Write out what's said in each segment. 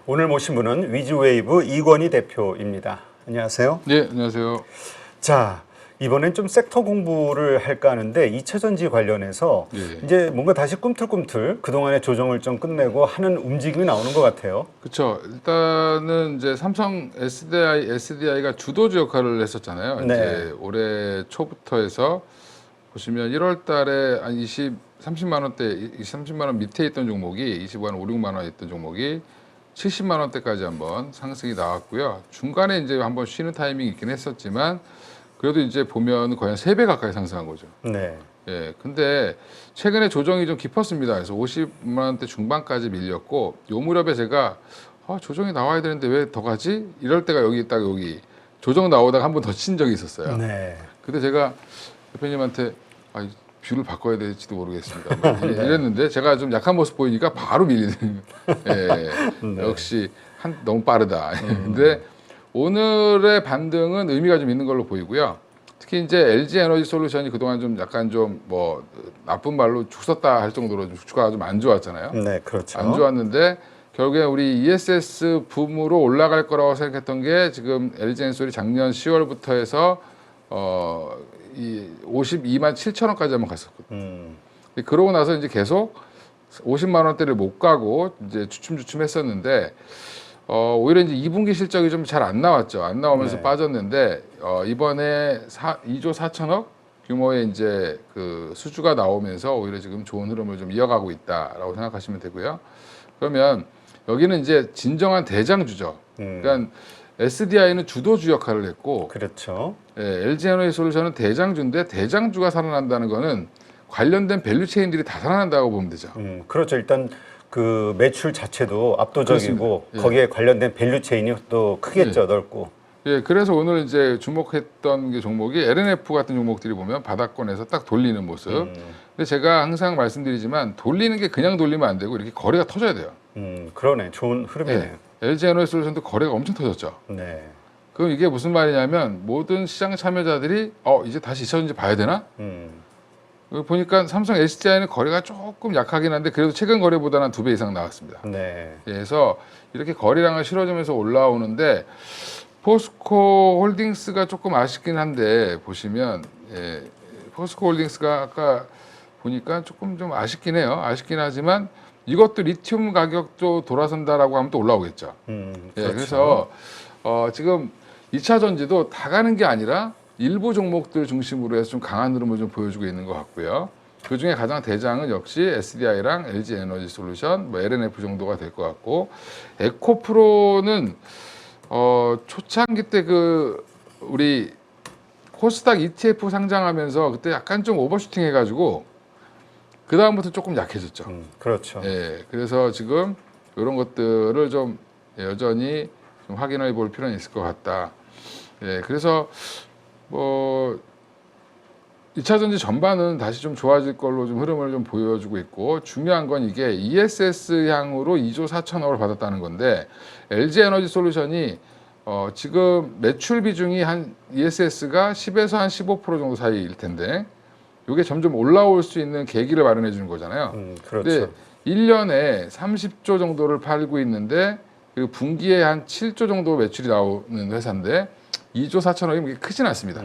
오늘 모신 분은 위즈웨이브 이권희 대표입니다. 안녕하세요. 네, 안녕하세요. 자, 이번엔 좀 섹터 공부를 할까 하는데 2차 전지 관련해서 이제 뭔가 다시 꿈틀꿈틀 그동안의 조정을 좀 끝내고 하는 움직임이 나오는 것 같아요. 그렇죠. 일단은 이제 삼성 SDI가 주도주 역할을 했었잖아요. 네. 이제 올해 초부터 해서 보시면 1월 달에 한 30만 원대, 30만 원 밑에 있던 종목이 25만 원, 5, 6만 원 있던 종목이 70만 원대까지 한번 상승이 나왔고요. 중간에 이제 한번 쉬는 타이밍이 있긴 했었지만 그래도 이제 보면 거의 한 3배 가까이 상승한 거죠. 네. 예, 근데 최근에 조정이 좀 깊었습니다. 그래서 50만 원대 중반까지 밀렸고 요 무렵에 제가 조정이 나와야 되는데 왜 더 가지? 이럴 때가 여기 딱 여기 조정 나오다가 한 번 더 친 적이 있었어요. 네. 근데 제가 대표님한테 뷰를 바꿔야 될지도 모르겠습니다. 뭐 이랬는데 제가 좀 약한 모습 보이니까 바로 밀리는. 예, 네. 역시 너무 빠르다. 근데 오늘의 반등은 의미가 좀 있는 걸로 보이고요. 특히 이제 LG 에너지 솔루션이 그동안 좀 약간 좀 뭐 나쁜 말로 죽었다 할 정도로 주가가 좀 안 좋았잖아요. 네, 그렇죠. 안 좋았는데 결국에 우리 ESS 붐으로 올라갈 거라고 생각했던 게 지금 LG 엔솔이 작년 10월부터 해서 이 52만 7천 원까지 한번 갔었거든요. 그러고 나서 이제 계속 50만 원대를 못 가고 이제 주춤주춤했었는데 오히려 이제 2분기 실적이 좀 잘 안 나왔죠. 안 나오면서 네. 빠졌는데 이번에 2조 4천억 규모의 이제 그 수주가 나오면서 오히려 지금 좋은 흐름을 좀 이어가고 있다라고 생각하시면 되고요. 그러면 여기는 이제 진정한 대장주죠. 그러니까 SDI는 주도주 역할을 했고, 그렇죠. 예, LG 에너지 솔루션은 대장주인데 대장주가 살아난다는 거는 관련된 밸류 체인들이 다 살아난다고 보면 되죠. 그렇죠. 일단 그 매출 자체도 압도적이고 예. 거기에 관련된 밸류 체인이 또 크겠죠, 넓고. 예, 그래서 오늘 이제 주목했던 게 종목이 LNF 같은 종목들이 보면 바닥권에서 딱 돌리는 모습. 근데 제가 항상 말씀드리지만 돌리는 게 그냥 돌리면 안 되고 이렇게 거래가 터져야 돼요. 그러네. 좋은 흐름이네요. 예, LG 에너지 솔루션도 거래가 엄청 터졌죠. 네. 그럼 이게 무슨 말이냐면 모든 시장 참여자들이 이제 다시 2차 전지 봐야 되나? 보니까 삼성 SDI는 거래가 조금 약하긴 한데 그래도 최근 거래보다는 2배 이상 나왔습니다. 네. 그래서 이렇게 거래량을 실어주면서 올라오는데 포스코 홀딩스가 조금 아쉽긴 한데 보시면 포스코 홀딩스가 아까 보니까 조금 좀 아쉽긴 해요. 아쉽긴 하지만 이것도 리튬 가격도 돌아선다라고 하면 또 올라오겠죠. 그렇죠. 그래서 지금 2차 전지도 다 가는 게 아니라 일부 종목들 중심으로 해서 좀 강한 흐름을 좀 보여주고 있는 것 같고요. 그 중에 가장 대장은 역시 SDI랑 LG 에너지 솔루션, 뭐 LNF 정도가 될 것 같고, 에코프로는 초창기 때 그 우리 코스닥 ETF 상장하면서 그때 약간 좀 오버슈팅 해가지고 그 다음부터 조금 약해졌죠. 그렇죠. 예, 그래서 지금 이런 것들을 좀 여전히 좀 확인해 볼 필요는 있을 것 같다. 예, 그래서 뭐 2차 전지 전반은 다시 좀 좋아질 걸로 좀 흐름을 좀 보여주고 있고 중요한 건 이게 ESS 향으로 2조 4천억을 받았다는 건데 LG 에너지 솔루션이 지금 매출 비중이 한 ESS가 10에서 한 15% 정도 사이일 텐데 이게 점점 올라올 수 있는 계기를 마련해 주는 거잖아요. 그렇죠. 근데 1년에 30조 정도를 팔고 있는데 그 분기에 한 7조 정도 매출이 나오는 회사인데 2조 4천억이 그렇게 크진 않습니다.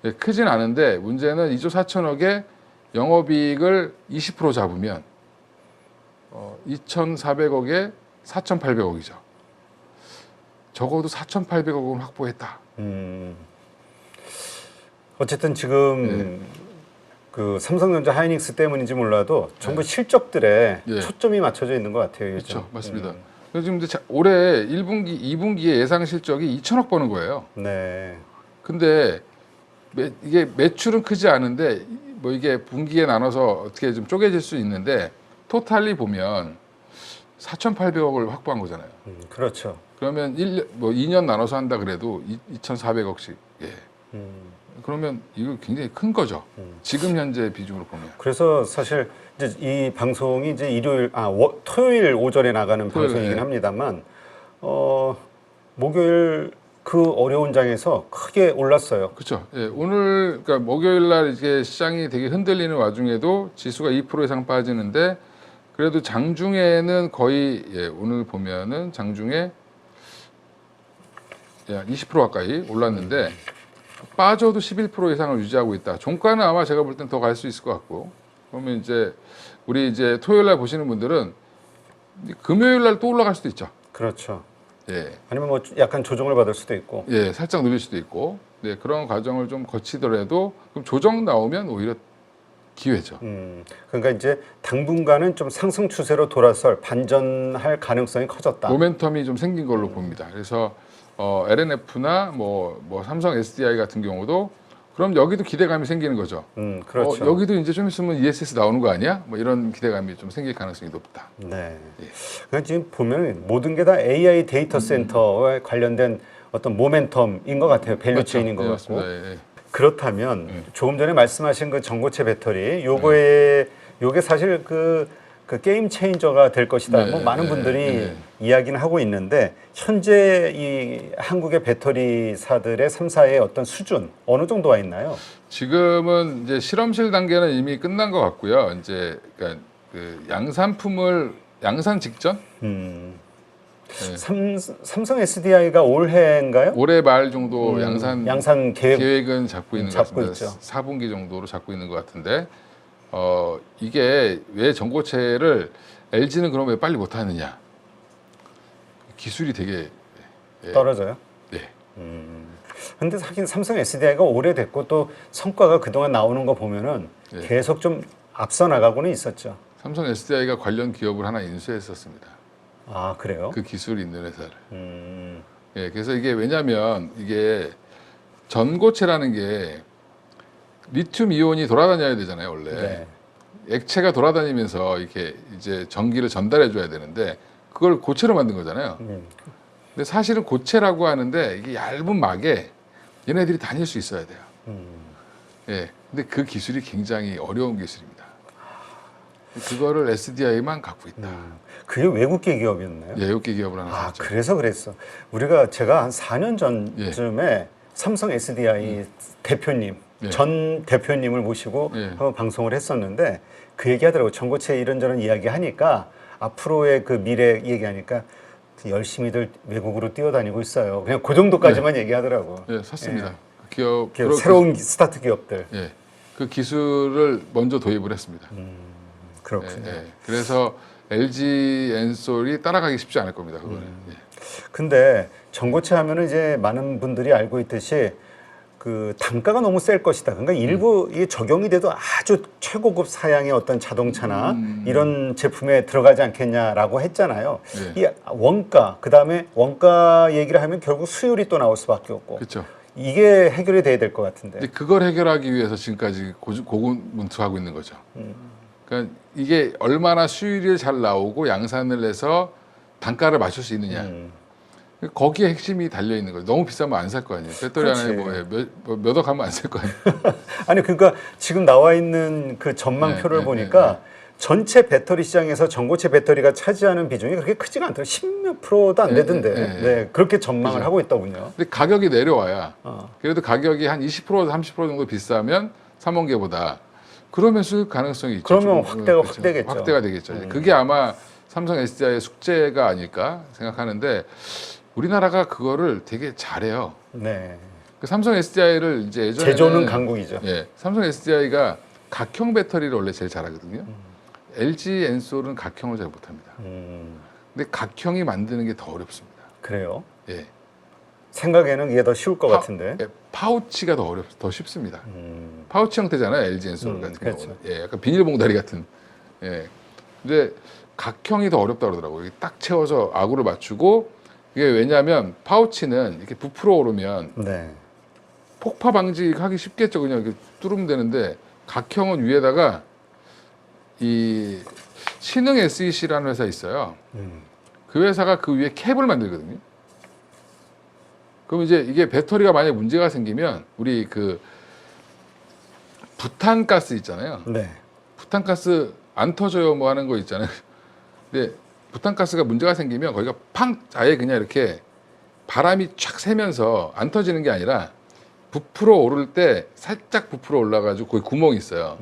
예, 크진 않은데 문제는 2조 4천억에 영업이익을 20% 잡으면 2,400억에 4,800억이죠. 적어도 4,800억은 확보했다. 어쨌든 지금 그 삼성전자 하이닉스 때문인지 몰라도 전부 실적들에 초점이 맞춰져 있는 것 같아요. 요즘. 그렇죠, 맞습니다. 지금 올해 1분기, 2분기에 예상 실적이 2천억 버는 거예요. 네. 근데 이게 매출은 크지 않은데 뭐 이게 분기에 나눠서 어떻게 좀 쪼개질 수 있는데 토탈리 보면 4,800억을 확보한 거잖아요. 그렇죠. 그러면 2년 나눠서 한다 그래도 2,400억씩. 예. 그러면 이거 굉장히 큰 거죠. 지금 현재 비중으로 보면. 그래서 사실 이제 이 방송이 이제 토요일 오전에 나가는 방송이긴 합니다만 목요일 그 어려운 장에서 크게 올랐어요. 그렇죠. 예, 오늘 그러니까 목요일 날 이제 시장이 되게 흔들리는 와중에도 지수가 2% 이상 빠지는데 그래도 장중에는 거의 오늘 보면은 장중에 20% 가까이 올랐는데 빠져도 11% 이상을 유지하고 있다. 종가는 아마 제가 볼 땐 더 갈 수 있을 것 같고. 그러면 이제 우리 이제 토요일 날 보시는 분들은 금요일 날 또 올라갈 수도 있죠. 그렇죠. 예. 아니면 뭐 약간 조정을 받을 수도 있고. 예, 살짝 늘릴 수도 있고. 네, 그런 과정을 좀 거치더라도 그럼 조정 나오면 오히려 기회죠. 그러니까 이제 당분간은 좀 상승 추세로 돌아설 반전할 가능성이 커졌다. 모멘텀이 좀 생긴 걸로 봅니다. 그래서 LNF나 뭐 삼성 SDI 같은 경우도 그럼 여기도 기대감이 생기는 거죠. 그렇죠. 여기도 이제 좀 있으면 ESS 나오는 거 아니야? 뭐 이런 기대감이 좀 생길 가능성이 높다. 네. 예. 그러니까 지금 보면 모든 게 다 AI 데이터 센터에 관련된 어떤 모멘텀인 것 같아요. 밸류체인인 것 그렇죠. 같고. 네, 맞습니다. 예, 예. 그렇다면 조금 전에 말씀하신 그 전고체 배터리 요게 사실 그 게임 체인저가 될 것이다. 네, 뭐 많은 네, 분들이 네. 이야기는 하고 있는데 현재 이 한국의 배터리사들의 3사의 어떤 수준 어느 정도 와 있나요? 지금은 이제 실험실 단계는 이미 끝난 것 같고요. 이제 그러니까 그 양산 직전 네. 삼성 SDI가 올해인가요? 올해 말 정도 양산 계획은 잡고 있는 것 잡고 같습니다. 있죠. 4분기 정도로 잡고 있는 것 같은데 이게 왜 전고체를 LG는 그럼 왜 빨리 못하느냐? 기술이 되게 떨어져요. 네. 근데 하긴 삼성 SDI가 오래됐고 또 성과가 그동안 나오는 거 보면은 네. 계속 좀 앞서 나가고는 있었죠. 삼성 SDI가 관련 기업을 하나 인수했었습니다. 아, 그래요? 그 기술이 있는 회사를. 음, 예, 그래서 이게 왜냐하면 이게 전고체라는 게 리튬 이온이 돌아다녀야 되잖아요, 원래. 네. 액체가 돌아다니면서 이렇게 이제 전기를 전달해 줘야 되는데 그걸 고체로 만든 거잖아요. 근데 사실은 고체라고 하는데 이게 얇은 막에 얘네들이 다닐 수 있어야 돼요. 예. 근데 그 기술이 굉장히 어려운 기술입니다. 그거를 SDI만 갖고 있다. 그게 외국계 기업이었나요? 예, 외국계 기업을 하나 아, 샀죠. 그래서 그랬어. 제가 한 4년 전쯤에 삼성 SDI 대표님, 예. 전 대표님을 모시고 예. 한번 방송을 했었는데 그 얘기하더라고요. 전고체 이런저런 이야기 하니까 앞으로의 그 미래 얘기하니까 열심히들 외국으로 뛰어다니고 있어요. 그냥 그 정도까지만 얘기하더라고. 예, 샀습니다. 예. 그 새로운 스타트 기업들. 예, 그 기술을 먼저 도입을 했습니다. 그렇군요. 예, 예. 그래서 LG 엔솔이 따라가기 쉽지 않을 겁니다. 그거는. 예. 근데 전고체 하면은 이제 많은 분들이 알고 있듯이 그 단가가 너무 셀 것이다. 그러니까 일부 이게 적용이 돼도 아주 최고급 사양의 어떤 자동차나 이런 제품에 들어가지 않겠냐라고 했잖아요. 네. 이 원가, 그다음에 원가 얘기를 하면 결국 수율이 또 나올 수밖에 없고. 그렇죠. 이게 해결이 돼야 될 것 같은데. 근데 그걸 해결하기 위해서 지금까지 고군분투하고 있는 거죠. 그러니까 이게 얼마나 수율이 잘 나오고 양산을 해서 단가를 맞출 수 있느냐. 거기에 핵심이 달려 있는 거예요. 너무 비싸면 안 살 거 아니에요. 배터리 하나에 몇억 하면 안 살 거 아니에요. 아니 그러니까 지금 나와 있는 그 전망표를 보니까 전체 배터리 시장에서 전고체 배터리가 차지하는 비중이 그렇게 크지가 않더라고요. 10몇 프로도 안 되던데. 네, 그렇게 전망을 하고 있더군요. 근데 가격이 내려와야 그래도 가격이 한 20% 30% 정도 비싸면 삼원계보다 그러면 수익 가능성이 있죠. 그러면 그렇죠. 확대겠죠. 확대가 되겠죠. 그게 아마 삼성 SDI의 숙제가 아닐까 생각하는데 우리나라가 그거를 되게 잘해요. 네. 그 삼성 SDI를 이제 예전에 제조는 강국이죠. 예, 삼성 SDI가 각형 배터리를 원래 제일 잘하거든요. LG 엔솔은 각형을 잘 못합니다. 근데 각형이 만드는 게 더 어렵습니다. 그래요? 예, 생각에는 이게 더 쉬울 것 같은데. 파우치가 더 쉽습니다. 파우치 형태잖아요, LG 엔솔 같은 그렇죠. 경우는. 예, 약간 비닐봉다리 같은. 예, 근데 각형이 더 어렵다 그러더라고요. 딱 채워서 아구를 맞추고 이게 왜냐하면 파우치는 이렇게 부풀어 오르면 네. 폭파 방지하기 쉽겠죠. 그냥 이렇게 뚫으면 되는데 각형은 위에다가 이 신흥 SEC라는 회사 있어요. 그 회사가 그 위에 캡을 만들거든요. 그럼 이제 이게 배터리가 만약에 문제가 생기면 우리 그 부탄가스 있잖아요. 네. 부탄가스 안 터져요 뭐 하는 거 있잖아요. 근데 부탄가스가 문제가 생기면 거기가 팡 아예 그냥 이렇게 바람이 쫙 새면서 안 터지는 게 아니라 부풀어 오를 때 살짝 부풀어 올라가지고 거기 구멍이 있어요.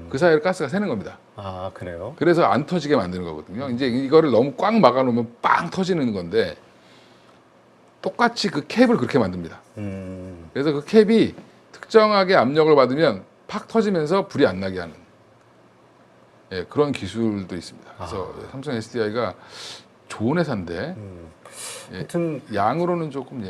그 사이로 가스가 새는 겁니다. 아, 그래요? 그래서 안 터지게 만드는 거거든요. 이제 이거를 너무 꽉 막아놓으면 빵 터지는 건데 똑같이 그 캡을 그렇게 만듭니다. 그래서 그 캡이 특정하게 압력을 받으면 팍 터지면서 불이 안 나게 하는 그런 기술도 있습니다. 그래서 삼성 SDI가 좋은 회사인데 하여튼 양으로는 조금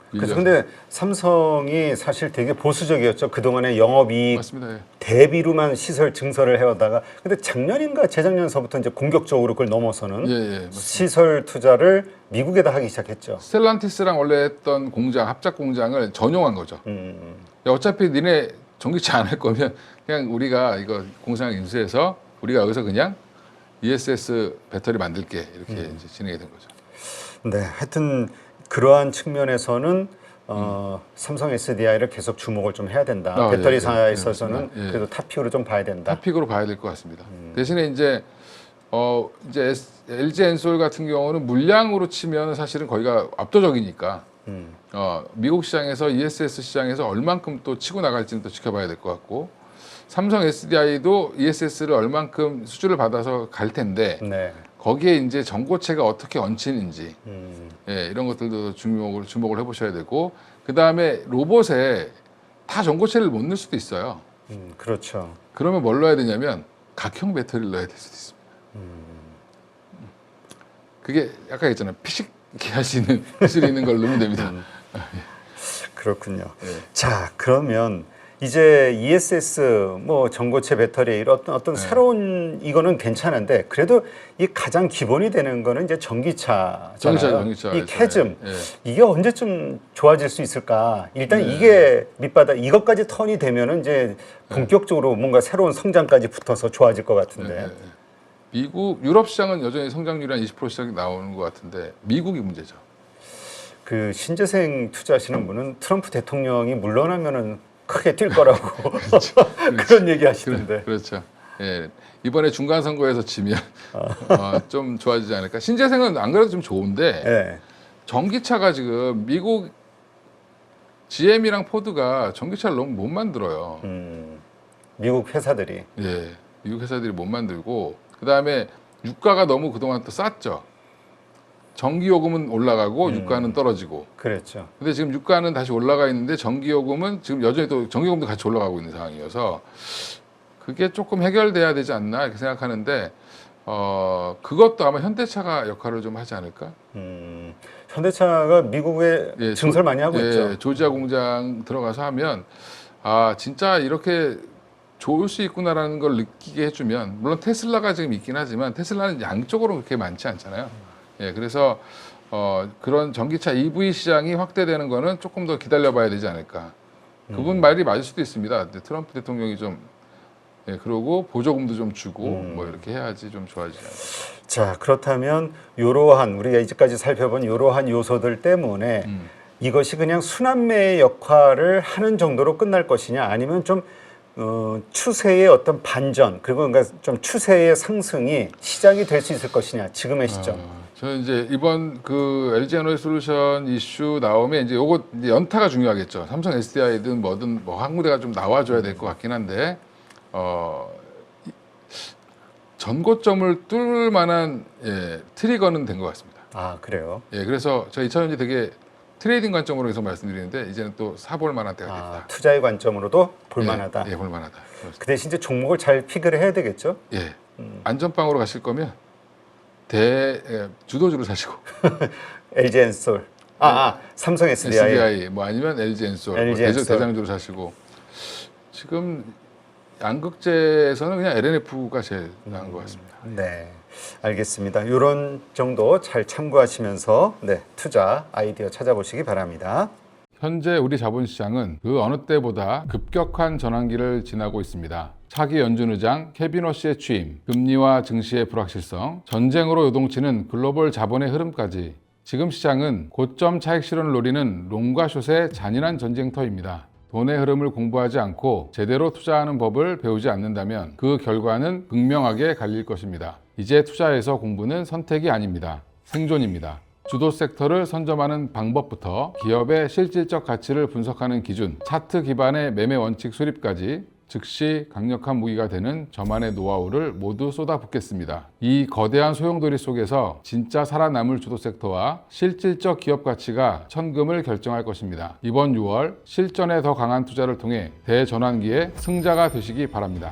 그래서 근데 삼성이 사실 되게 보수적이었죠. 그동안에 영업이익 맞습니다. 대비로만 시설 증설을 해오다가 근데 작년인가 재작년서부터 이제 공격적으로 그걸 넘어서는 맞습니다. 시설 투자를 미국에다 하기 시작했죠. 스텔란티스랑 원래 했던 공장, 합작 공장을 전용한 거죠. 야, 어차피 니네 전기차 안 할 거면 그냥 우리가 이거 공장을 인수해서 우리가 여기서 그냥 ESS 배터리 만들게 이렇게 이제 진행이 된 거죠. 네, 하여튼 그러한 측면에서는 삼성 SDI를 계속 주목을 좀 해야 된다. 배터리사에 있어서는 그래도 탑픽으로 좀 봐야 된다. 탑픽으로 봐야 될 것 같습니다. 대신에 이제 LG 엔솔 같은 경우는 물량으로 치면 사실은 거기가 압도적이니까 미국 시장에서 ESS 시장에서 얼만큼 또 치고 나갈지는 또 지켜봐야 될 것 같고 삼성 SDI도 ESS를 얼만큼 수주를 받아서 갈 텐데 네. 거기에 이제 전고체가 어떻게 얹히는지 이런 것들도 주목을 해보셔야 되고 그 다음에 로봇에 다 전고체를 못 넣을 수도 있어요. 그렇죠. 그러면 뭘 넣어야 되냐면 각형 배터리를 넣어야 될 수도 있습니다. 그게 아까 했잖아요. 피식게 할 수 있는 기술이 있는 걸 넣으면 됩니다. 그렇군요. 자, 그러면 이제 ESS 뭐 전고체 배터리 이런 어떤 새로운 이거는 괜찮은데 그래도 이 가장 기본이 되는 거는 이제 전기차잖아요. 전기차. 이 캐즘 이게 언제쯤 좋아질 수 있을까? 일단 이게 밑바닥 이것까지 턴이 되면은 이제 본격적으로 뭔가 새로운 성장까지 붙어서 좋아질 것 같은데. 미국, 유럽 시장은 여전히 성장률이 한 20% 시작이 나오는 것 같은데 미국이 문제죠. 그 신재생 투자하시는 분은 트럼프 대통령이 물러나면은 크게 뛸 거라고 그런 얘기 하시던데. 그렇죠. 이번에 중간 선거에서 지면 좀 좋아지지 않을까. 신재생은 안 그래도 좀 좋은데 전기차가 지금 미국 GM이랑 포드가 전기차를 너무 못 만들어요. 미국 회사들이. 미국 회사들이 못 만들고 그 다음에 유가가 너무 그동안 또 쌌죠. 전기요금은 올라가고 유가는 떨어지고. 그렇죠. 근데 지금 유가는 다시 올라가 있는데 전기요금은 지금 여전히 또 전기요금도 같이 올라가고 있는 상황이어서 그게 조금 해결돼야 되지 않나 이렇게 생각하는데 그것도 아마 현대차가 역할을 좀 하지 않을까? 현대차가 미국에 증설 많이 하고 있죠. 조지아 공장 들어가서 하면 진짜 이렇게 좋을 수 있구나라는 걸 느끼게 해주면 물론 테슬라가 지금 있긴 하지만 테슬라는 양쪽으로 그렇게 많지 않잖아요. 그래서 그런 전기차 EV 시장이 확대되는 거는 조금 더 기다려봐야 되지 않을까. 그분 말이 맞을 수도 있습니다. 트럼프 대통령이 좀 그러고 보조금도 좀 주고 뭐 이렇게 해야지 좀 좋아지지 않을까. 자, 그렇다면 이러한 우리가 이제까지 살펴본 이러한 요소들 때문에 이것이 그냥 순환매의 역할을 하는 정도로 끝날 것이냐 아니면 좀 추세의 어떤 반전 그리고 그러니까 좀 추세의 상승이 시작이 될 수 있을 것이냐 지금의 시점. 저는 이제 이번 그 LG 에너지솔루션 이슈 나오면 이제 요거 이제 연타가 중요하겠죠. 삼성 SDI든 뭐든 뭐 한 군데가 좀 나와줘야 될 것 같긴 한데 전고점을 뚫을 만한 트리거는 된 것 같습니다. 아, 그래요? 그래서 저 2차전지 되게 트레이딩 관점으로 계속 말씀드리는데 이제는 또 사볼 만한 때가 됐다. 투자의 관점으로도 볼만하다. 볼만하다. 그 대신 이제 종목을 잘 픽을 해야 되겠죠? 안전빵으로 가실 거면 주도주를 사시고 LG 엔솔, 삼성 SDI 뭐 아니면 LG 엔솔, LG 엔솔. 대장주를 사시고 지금 양극재에서는 그냥 LNF가 제일 나은 것 같습니다. 네, 알겠습니다. 이런 정도 잘 참고하시면서 투자 아이디어 찾아보시기 바랍니다. 현재 우리 자본시장은 그 어느 때보다 급격한 전환기를 지나고 있습니다. 차기 연준의장 케빈 워시의 취임, 금리와 증시의 불확실성, 전쟁으로 요동치는 글로벌 자본의 흐름까지 지금 시장은 고점 차익 실현을 노리는 롱과 숏의 잔인한 전쟁터입니다. 돈의 흐름을 공부하지 않고 제대로 투자하는 법을 배우지 않는다면 그 결과는 극명하게 갈릴 것입니다. 이제 투자에서 공부는 선택이 아닙니다. 생존입니다. 주도 섹터를 선점하는 방법부터 기업의 실질적 가치를 분석하는 기준, 차트 기반의 매매 원칙 수립까지 즉시 강력한 무기가 되는 저만의 노하우를 모두 쏟아붓겠습니다. 이 거대한 소용돌이 속에서 진짜 살아남을 주도 섹터와 실질적 기업 가치가 천금을 결정할 것입니다. 이번 6월 실전에 더 강한 투자를 통해 대전환기의 승자가 되시기 바랍니다.